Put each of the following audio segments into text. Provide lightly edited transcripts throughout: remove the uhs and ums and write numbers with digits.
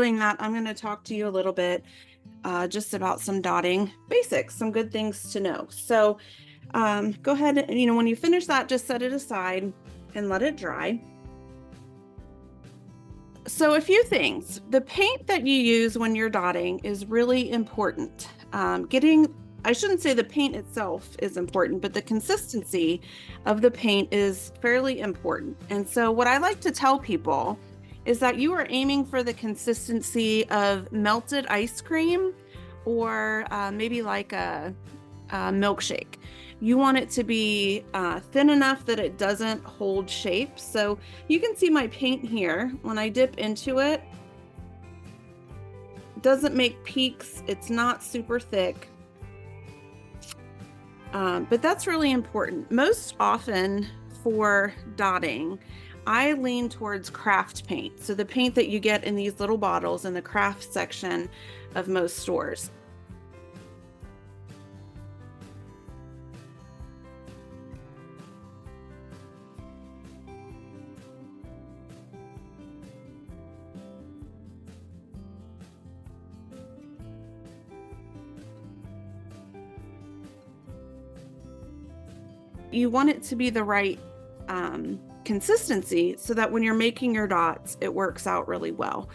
Doing that, I'm going to talk to you a little bit just about some dotting basics, some good things to know. So go ahead and, when you finish that, just set it aside and let it dry. So a few things. The paint that you use when you're dotting is really important. I shouldn't say the paint itself is important, but the consistency of the paint is fairly important. And so what I like to tell people is that you are aiming for the consistency of melted ice cream or maybe like a milkshake. You want it to be thin enough that it doesn't hold shape. So you can see my paint here. When I dip into it, it doesn't make peaks. It's not super thick. But that's really important. Most often for dotting, I lean towards craft paint. So the paint that you get in these little bottles in the craft section of most stores. You want it to be the right consistency so that when you're making your dots, it works out really well.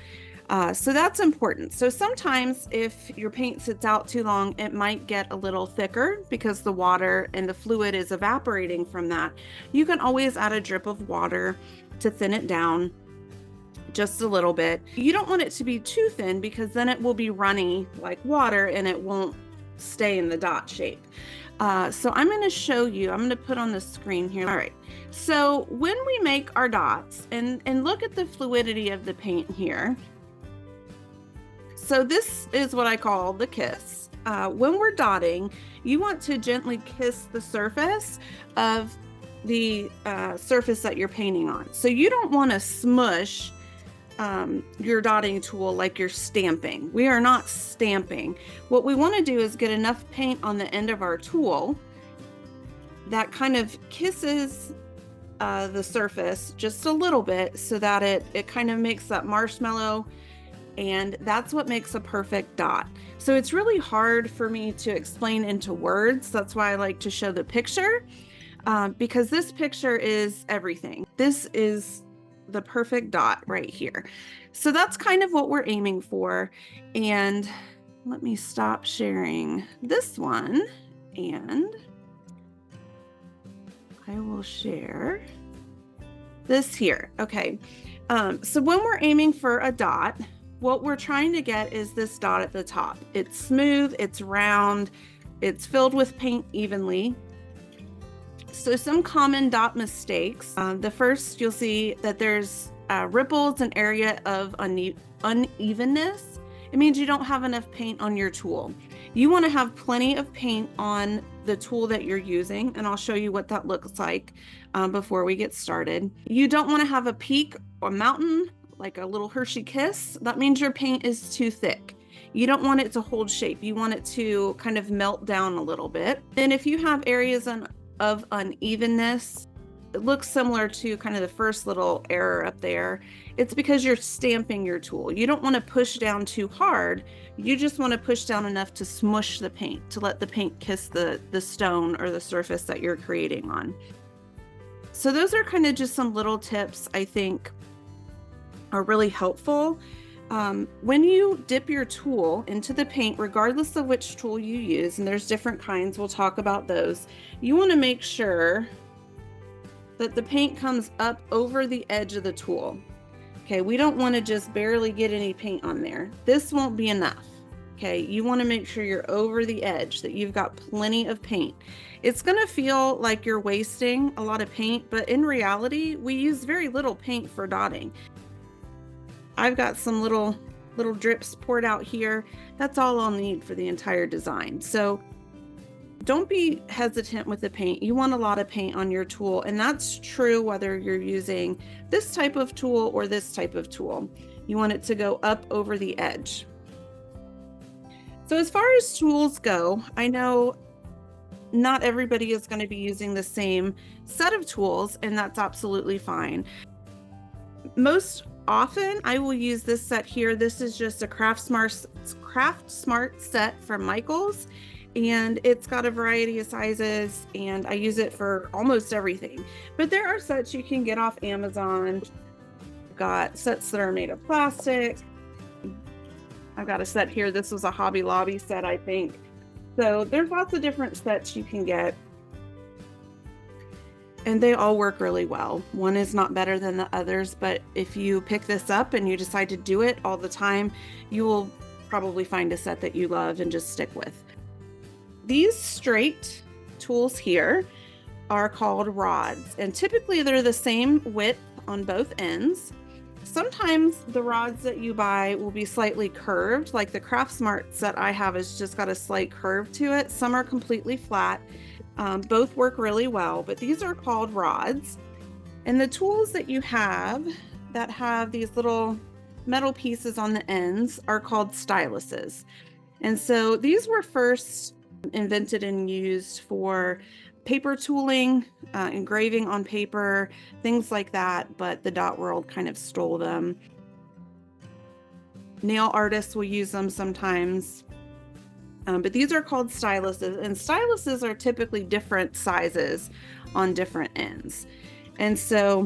So that's important. So sometimes if your paint sits out too long, it might get a little thicker because the water and the fluid is evaporating from that. You can always add a drip of water to thin it down just a little bit. You don't want it to be too thin because then it will be runny like water and it won't stay in the dot shape. So I'm going to show you, I'm going to put on the screen here. All right. So when we make our dots and look at the fluidity of the paint here. So this is what I call the kiss. When we're dotting, you want to gently kiss the surface of the surface that you're painting on. So you don't want to smush your dotting tool like you're stamping. We are not stamping. What we want to do is get enough paint on the end of our tool that kind of kisses the surface just a little bit so that it kind of makes that marshmallow, and that's what makes a perfect dot. So it's really hard for me to explain into words. That's why I like to show the picture, because this picture is everything. This is the perfect dot right here. So that's kind of what we're aiming for. And let me stop sharing this one and I will share this here. Okay. So when we're aiming for a dot, what we're trying to get is this dot at the top. It's smooth, it's round, it's filled with paint evenly. So some common dot mistakes. The first, you'll see that there's ripples, an area of unevenness. It means you don't have enough paint on your tool. You want to have plenty of paint on the tool that you're using, and I'll show you what that looks like before we get started. You don't want to have a peak or mountain, like a little Hershey Kiss. That means your paint is too thick. You don't want it to hold shape. You want it to kind of melt down a little bit. And if you have areas of unevenness, it looks similar to kind of the first little error up there. It's because you're stamping your tool. You don't want to push down too hard. You just want to push down enough to smush the paint, to let the paint kiss the stone or the surface that you're creating on. So those are kind of just some little tips I think are really helpful. When you dip your tool into the paint, regardless of which tool you use, and there's different kinds, we'll talk about those, you want to make sure that the paint comes up over the edge of the tool. Okay, we don't want to just barely get any paint on there. This won't be enough. Okay, you want to make sure you're over the edge, that you've got plenty of paint. It's going to feel like you're wasting a lot of paint, but in reality, we use very little paint for dotting. I've got some little drips poured out here. That's all I'll need for the entire design. So don't be hesitant with the paint. You want a lot of paint on your tool, and that's true whether you're using this type of tool or this type of tool. You want it to go up over the edge. So as far as tools go, I know not everybody is going to be using the same set of tools, and that's absolutely fine. Most often I will use this set here. This is just a Craft Smart set from Michaels, and it's got a variety of sizes, and I use it for almost everything. But there are sets you can get off Amazon. I've got sets that are made of plastic. I've got a set here. This was a Hobby Lobby set, I think. So there's lots of different sets you can get, and they all work really well. One is not better than the others, but if you pick this up and you decide to do it all the time, you will probably find a set that you love and just stick with. These straight tools here are called rods, and typically they're the same width on both ends. Sometimes the rods that you buy will be slightly curved, like the Craft Smart set I have has just got a slight curve to it. Some are completely flat. Both work really well, but these are called rods. And the tools that you have that have these little metal pieces on the ends are called styluses. And so these were first invented and used for paper tooling, engraving on paper, things like that, but the dot world kind of stole them. Nail artists will use them sometimes, but these are called styluses, and styluses are typically different sizes on different ends. And so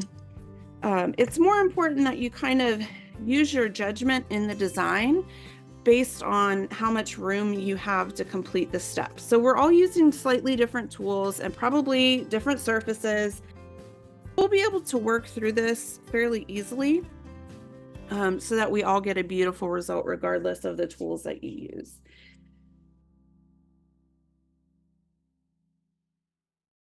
it's more important that you kind of use your judgment in the design based on how much room you have to complete the steps. So we're all using slightly different tools and probably different surfaces. We'll be able to work through this fairly easily so that we all get a beautiful result regardless of the tools that you use.